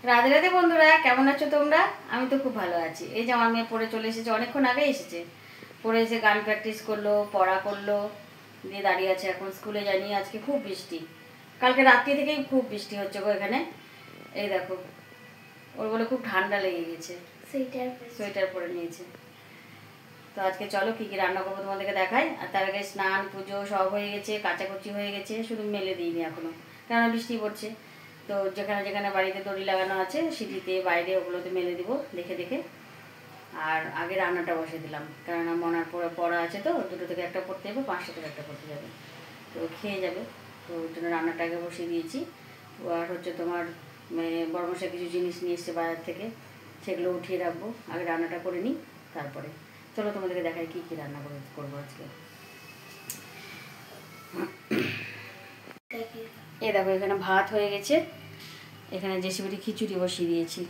রাধে রাধে বন্ধুরা, কেমন আছো তোমরা? আমি তো খুব ভালো আছি। এই যে আমার মেয়ে পড়ে চলে এসেছে, অনেকক্ষণ আগে এসেছে। পড়ে এসে গান প্র্যাকটিস করলো, পড়া করলো, দিয়ে দাঁড়িয়ে আছে। এখন স্কুলে যায়নি, আজকে খুব বৃষ্টি। কালকে রাত্রি থেকেই খুব বৃষ্টি হচ্ছে গো এখানে। এই দেখো, ওর বলে খুব ঠান্ডা লেগে গেছে, সোয়েটার পরে নিয়েছে। তো আজকে চলো কী কী রান্না করবো তোমাদেরকে দেখাই। আর তার আগে স্নান পুজো সব হয়ে গেছে, কাচাকুচি হয়ে গেছে, শুধু মেলে দিইনি এখনো, কেননা বৃষ্টি পড়ছে। তো যেখানে যেখানে বাড়িতে দড়ি লাগানো আছে সিঁড়িতে বাইরে ওগুলোতে মেলে দিব দেখে দেখে। আর আগে রান্নাটা বসে দিলাম, কেননা মনার পরে পড়া আছে, তো 2টো থেকে 1টা পড়তে যাবে, 5টা থেকে 1টা পড়তে যাবে, তো খেয়ে যাবে। তো ওই জন্য রান্নাটা আগে বসিয়ে দিয়েছি। আর হচ্ছে তোমার বড়মশাই কিছু জিনিস নিয়ে এসছে বাজার থেকে, সেগুলো উঠিয়ে রাখবো। আগে রান্নাটা করে নিই, তারপরে চলো তোমাদেরকে দেখাই কী কী রান্না করবো আজকে। এই দেখো, এখানে ভাত হয়ে গেছে, এখানে জেসিবিটি খিচুড়ি বসিয়ে দিয়েছি।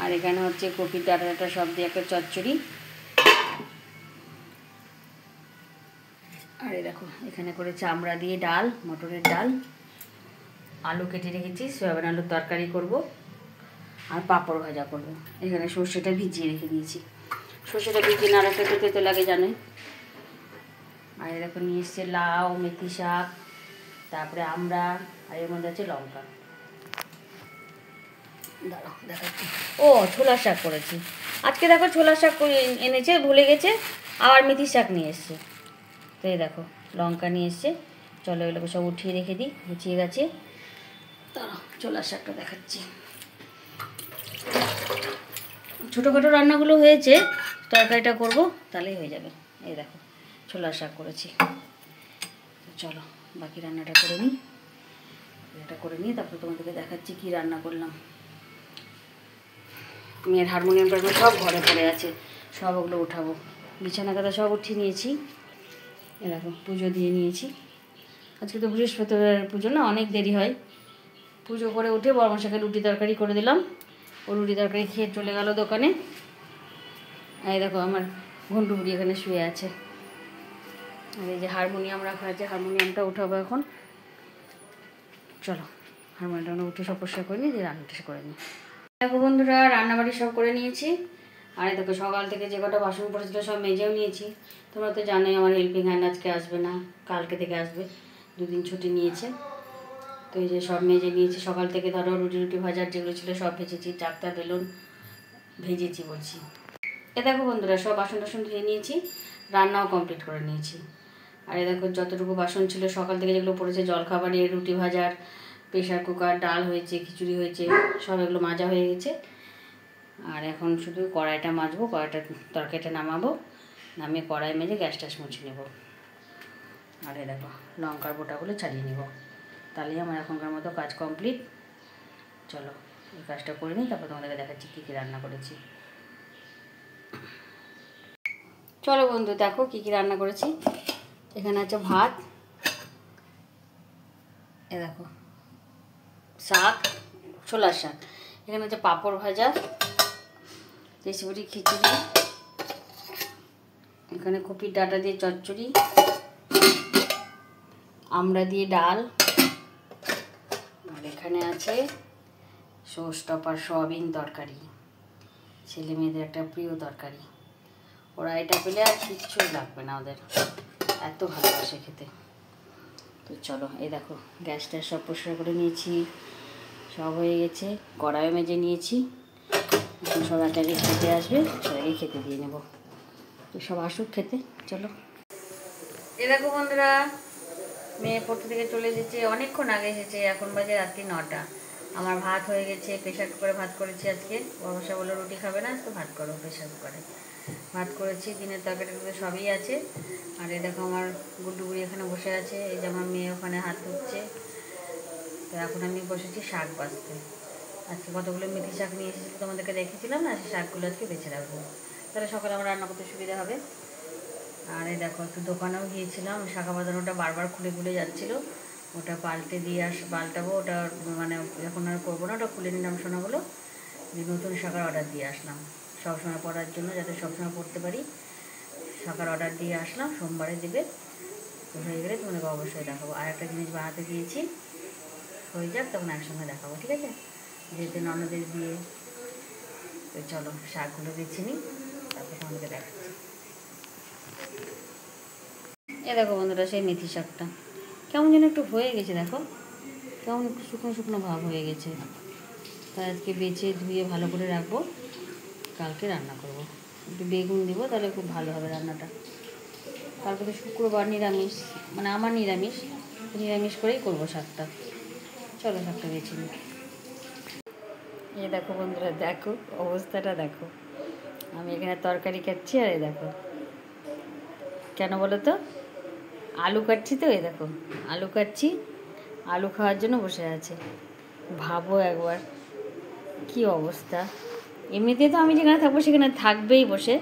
আর এখানে হচ্ছে কপির ডাঁটা সব দিয়ে একটা চচ্চড়ি। আর এই দেখো, এখানে করে চামড়া দিয়ে ডাল, মটরের ডাল, আলু কেটে রেখেছি, সয়াবিন আলুর তরকারি করব, আর পাঁপড় ভাজা করব। এখানে সর্ষেটা ভিজিয়ে রেখে দিয়েছি, সর্ষেটা ভিজিয়ে না রাখলে তেতো লাগে জানোই। আর এই দেখো নিয়ে এসছে লাউ, মেথি শাক, তারপরে আমরা, আর এর মধ্যে আছে লঙ্কা। দাঁড়াও দেখাচ্ছি। ও ছোলার শাক করেছি আজকে, দেখো ছোলার শাক এনেছে, ভুলে গেছে, আবার মেথি শাক নিয়ে এসছে। তো এই দেখো লঙ্কা নিয়ে এসছে, চলো এগুলোকে সব উঠিয়ে রেখে দিই, গুছিয়ে গেছে। দাঁড়াও ছোলার শাকটা দেখাচ্ছি। ছোটোখাটো রান্নাগুলো হয়েছে, তরকারিটা করবো তাহলেই হয়ে যাবে। এই দেখো ছোলার শাক করেছি। চলো বাকি রান্নাটা করে নিই, এটা করে নিই, তারপরে তোমাদেরকে দেখাচ্ছি কী রান্না করলাম। মেয়ের হারমোনিয়ামটা সব ঘরে পড়ে আছে, সব ওগুলো উঠাবো। বিছানা কাঁথা সব উঠিয়ে নিয়েছি। এরকম পুজো দিয়ে নিয়েছি। আজকে তো বৃহস্পতিবার পুজো না, অনেক দেরি হয়। পুজো করে উঠে বড়মশাইকে রুটি তরকারি করে দিলাম, ও রুটি তরকারি খেয়ে চলে গেল দোকানে। এই দেখো আমার ঘন্টু বুড়ি এখানে শুয়ে আছে। আর এই যে হারমোনিয়াম রাখা আছে, হারমোনিয়ামটা উঠাবো এখন। চলো হারমোনিয়ামটা উঠে সব পরিষ্কার করে নিই, দিয়ে রান্নাটা করে নিই। দেখো বন্ধুরা, রান্নাবাড়ি সব করে নিয়েছি। আর দেখো সকাল থেকে যে কটা বাসন পড়েছিল সব মেজেও নিয়েছি। তোমরা তো জানোই আমার হেল্পিং হ্যান্ড আজকে আসবে না, কালকে থেকে আসবে, 2 দিন ছুটি নিয়েছে। তো এই যে সব মেজে নিয়েছি সকাল থেকে। ধরো রুটি ভাজার যেগুলো ছিল সব ভেজেছি, চাকতা বেলুন ভেজেছি বলছি। এ দেখো বন্ধুরা, সব বাসন টাসন ধুয়ে নিয়েছি, রান্নাও কমপ্লিট করে নিয়েছি। আর এ দেখো যতটুকু বাসন ছিল সকাল থেকে যেগুলো পড়েছে, জলখাবারে, রুটি ভাজার, প্রেশার কুকার, ডাল হয়েছে, খিচুড়ি হয়েছে, সব এগুলো মাজা হয়ে গেছে। আর এখন শুধু কড়াইটা মাজবো, তরকারিটা নামাবো, নামিয়ে কড়াই মেজে গ্যাস ট্যাস মুছে নেব। আর এ দেখো লঙ্কার বোটাগুলো ছাড়িয়ে নেব, তাহলেই আমার এখনকার মতো কাজ কমপ্লিট। চলো এই কাজটা করে নিই, তারপর তোমাদেরকে দেখাচ্ছি কী কী রান্না করেছি। চলো বন্ধু দেখো কী কী রান্না করেছি। এখানে আছে ভাত, এ দেখো শাক, ছোলার শাক, এখানে আছে পাঁপড় ভাজা, রেসিপিটি খিচুড়ি, এখানে কপির ডাঁটা দিয়ে চচ্চড়ি, আমড়া দিয়ে ডাল, আর এখানে আছে সর্ষে সয়াবিন তরকারি, ছেলে মেয়েদের একটা প্রিয় তরকারি। ওরা এটা পেলে আর কিচ্ছুই লাগবে না, ওদের এত ভালোবাসে খেতে। তো চলো এই দেখো গ্যাসটা সব পরিষ্কার করে নিয়েছি, সব হয়ে গেছে, কড়াইও মেজে নিয়েছি। এখন সব একে খেতে আসবে, সবাইকে খেতে দিয়ে নেব। তো সব আসুক খেতে, চলো। এ দেখো বন্ধুরা, মেয়ে পড়তে থেকে চলে এসেছে, অনেকক্ষণ আগে এসেছে, এখন বাজে রাত্রি 9টা। আমার ভাত হয়ে গেছে, প্রেশার কুকারে ভাত করেছি আজকে। বর্ষা বললো রুটি খাবে না, তো ভাত করো প্রেশার কুকারে। ভাত করেছি, দিনের তরকারি সবই আছে। আর এই দেখো আমার গুড্ডু বুড়ি এখানে বসে আছে, এই যে আমার মেয়ে ওখানে হাত ধুচ্ছে। তো এখন আমি বসেছি শাক বাছতে। আজকে কতগুলো মেথি শাক নিয়ে এসেছিলো, তোমাদেরকে দেখেছিলাম না, সেই শাকগুলো আজকে বেছে রাখবো, তাহলে সকালে আমার রান্না করতে সুবিধা হবে। আর এই দেখো একটু দোকানেও গিয়েছিলাম, শাখা বাঁধানোটা বারবার খুলে খুলে যাচ্ছিলো, ওটা পাল্টাবো, ওটা মানে এখন আর করবো না, ওটা খুলে নিলাম সোনাগুলো, নতুন শাখার অর্ডার দিয়ে আসলাম সবসময় পড়ার জন্য, যাতে সবসময় পড়তে পারি। শাখার অর্ডার দিয়ে আসলাম, সোমবারে দেবে, তো হয়ে গেলে তোমাদেরকে অবশ্যই দেখাবো। আর একটা জিনিস বানাতে গিয়েছি, হয়ে যাক তখন একসঙ্গে দেখাবো, ঠিক আছে? যেতে ননদের দিয়ে। তো চলো শাকগুলো বেছে নিই, তারপর তোমাদেরকে দেখাচ্ছি। এ দেখো বন্ধুরা, সেই মেথি শাকটা কেমন যেন একটু হয়ে গেছে, দেখো কেমন একটু শুকনো শুকনো ভাব হয়ে গেছে। তাই আজকে বেছে ধুয়ে ভালো করে রাখবো, কালকে রান্না করব। একটু বেগুন দিব, তাহলে খুব ভালো হবে রান্নাটা। কালকে তো শুক্রবার, নিরামিষ, মানে আমার নিরামিষ, নিরামিষ করেই করবো শাকটা। চলো শাকটা বেছে নিই। এ দেখো বন্ধুরা, দেখো অবস্থাটা দেখো। আমি এখানে তরকারি কাটছি, আর এই দেখো কেন বলো তো, আলু কাটছি তো। এই দেখো আলু কাটছি, আলু খাওয়ার জন্য বসে আছে। ভাবো একবার কি অবস্থা। এমনিতে তো আমি যেখানে থাকবো সেখানে থাকবেই বসে,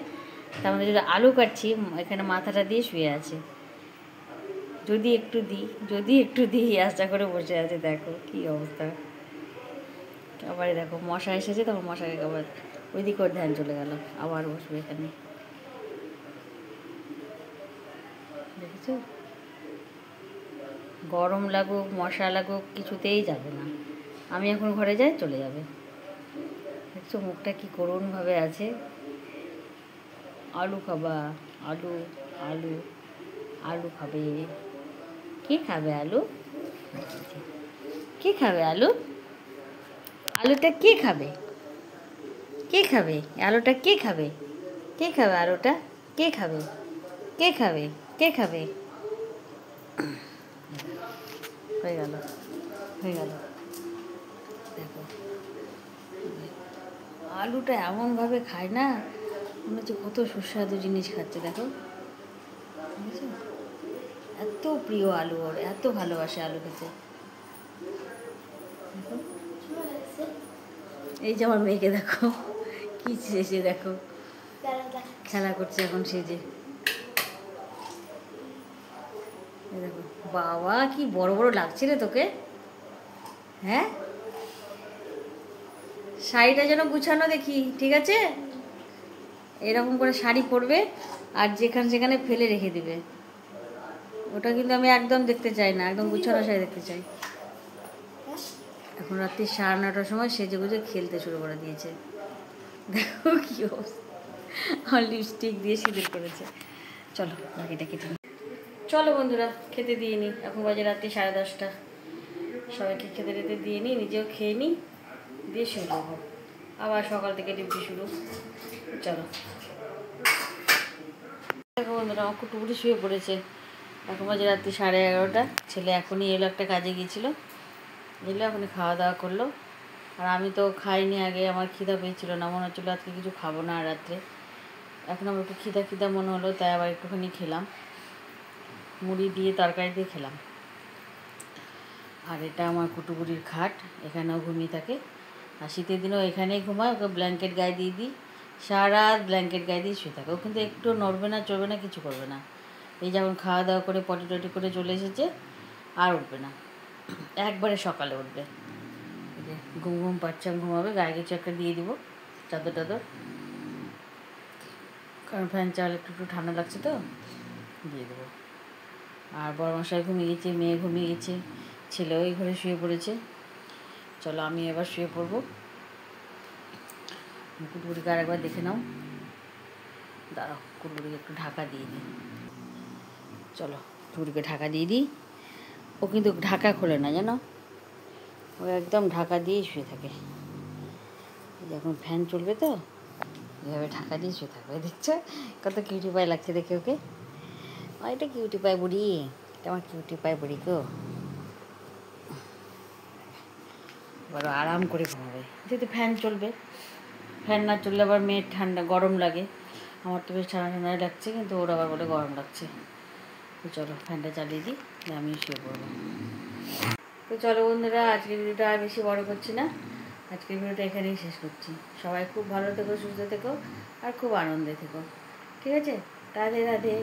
তার মধ্যে যদি আলু কাটছি, এখানে মাথাটা দিয়ে শুয়ে আছে। যদি একটু দিই আশা করে বসে আছে। দেখো কি অবস্থা। আবার দেখো মশা এসেছে, তখন মশাকে আবার ওইদিকে ওর ধ্যান চলে গেল, আবার বসবে এখানে। দেখেছো, গরম লাগুক মশা লাগুক কিছুতেই যাবে না। আমি এখন ঘরে যাই, চলে যাবে। দেখছো মুখটা কি করুণভাবে আছে। আলু খাবা, আলু আলু আলু খাবে। কে খাবে আলু? কে খাবে আলু? আলুটা কে খাবে? কে খাবে আলুটা? কে খাবে? কে খাবে আলুটা? কে খাবে? কে খাবে? কে খাবে? হয়ে গেল, হয়ে গেল। দেখো আলুটা এমনভাবে খায় না, মনে হচ্ছে কত সুস্বাদু জিনিস খাচ্ছে। দেখো বুঝেছো, এত প্রিয় আলু ওর, এত ভালোবাসে আলু খেতে। এই যে আমার মেয়েকে দেখো কি সেজে, দেখো খেলা করছে এখন সেজে। দেখো বাবা, কি বড় বড় লাগছে রে তোকে। হ্যাঁ, শাড়িটা যেন গুছানো দেখি, ঠিক আছে? এরকম করে শাড়ি পরবে, আর যেখানে সেখানে ফেলে রেখে দিবে। ওটা কিন্তু আমি একদম দেখতে চাই না, একদম গুছানো শাড়ি দেখতে চাই। এখন রাত্রি 9:30টার সময় সেজে গুজে খেলতে শুরু করে দিয়েছে। দেখো কি অবস্থা, আর লিপস্টিক দিয়ে সিঁদুর করেছে। চলো বাকিটা কেটে নিই। চলো বন্ধুরা, খেতে দিয়ে নিই। এখন বাজে রাত্রি 10:30। সবাইকে খেতে টেতে দিয়ে নিই, নিজেও খেয়ে নিই, দিয়ে শুয়ে যাবো। আবার সকাল থেকে ডিউটি শুরু। চলো দেখো বন্ধুরা, আমার কুটুকুটি শুয়ে পড়েছে। এখন বাজে রাত্রি 11:30। ছেলে এখনই এলো, একটা কাজে গিয়েছিলো, এলো এখনই খাওয়া দাওয়া করলো। আর আমি তো খাইনি আগে, আমার খিদা পেয়েছিলো না, মনে হচ্ছিলো আজকে কিছু খাবো না রাত্রে। এখন আমার একটু খিদা খিদা মনে হলো, তাই আবার একটুখানি খেলাম, মুড়ি দিয়ে তরকারি দিয়ে খেলাম। আর এটা আমার কুটুকুটির খাট, এখানেও ঘুমিয়ে থাকে। আর শীতের দিনেও এখানেই ঘুমায়, ওকে ব্ল্যাঙ্কেট গায়ে দিয়ে দিই, সারা রাত ব্ল্যাঙ্কেট গায়ে দিয়ে শুয়ে থাকে। ও কিন্তু একটু নড়বে না, চড়বে না, কিছু করবে না। এই যেমন খাওয়া দাওয়া করে পটি টটি করে চলে এসেছে, আর উঠবে না, একবারে সকালে উঠবে। ঘুম ঘুম পাচ্ছে, ঘুমাবে, গায়ে কিছু একটা দিয়ে দিব, চাদর টাদর, কারণ ফ্যান চালালে একটু একটু ঠান্ডা লাগছে তো, দিয়ে দেবো। আর বড়মশাই ঘুমিয়ে গেছে, মেয়ে ঘুমিয়ে গেছে, ছেলে ওই ঘরে শুয়ে পড়েছে। চলো আমি এবার শুয়ে পড়বো। কুটকুটিকে আর একবার দেখে নাও, দাঁড়াও কুটকুটিকে একটু ঢাকা দিয়ে দিই। চলো কুটকুটিকে ঢাকা দিয়ে দিই। ও কিন্তু ঢাকা খোলে না জানো, ও একদম ঢাকা দিয়েই শুয়ে থাকে। যখন ফ্যান চলবে তো এভাবে ঢাকা দিয়ে শুয়ে থাকবে। দেখছো কত কিউটি পায় লাগছে দেখে ওকে। এটা কিউটি পায় বুড়ি, এটা আমার কিউটি পায় বুড়ি গো। বড় আরাম করে ঘুমাবে, যেহেতু ফ্যান চলবে। ফ্যান না চললে আবার মেয়ের ঠান্ডা গরম লাগে, আমার তো বেশ ঠান্ডা ঠান্ডাই লাগছে, কিন্তু ওর আবার বলে গরম লাগছে। তো চলো ফ্যানটা চালিয়ে দিই, আমি শুয়ে পড়বো। তো চলো বন্ধুরা, আজকের ভিডিওটা আর বেশি বড় করছি না, আজকের ভিডিওটা এখানেই শেষ করছি। সবাই খুব ভালো থেকো, সুস্থ থেকো, আর খুব আনন্দে থেকো, ঠিক আছে? রাধে রাধে।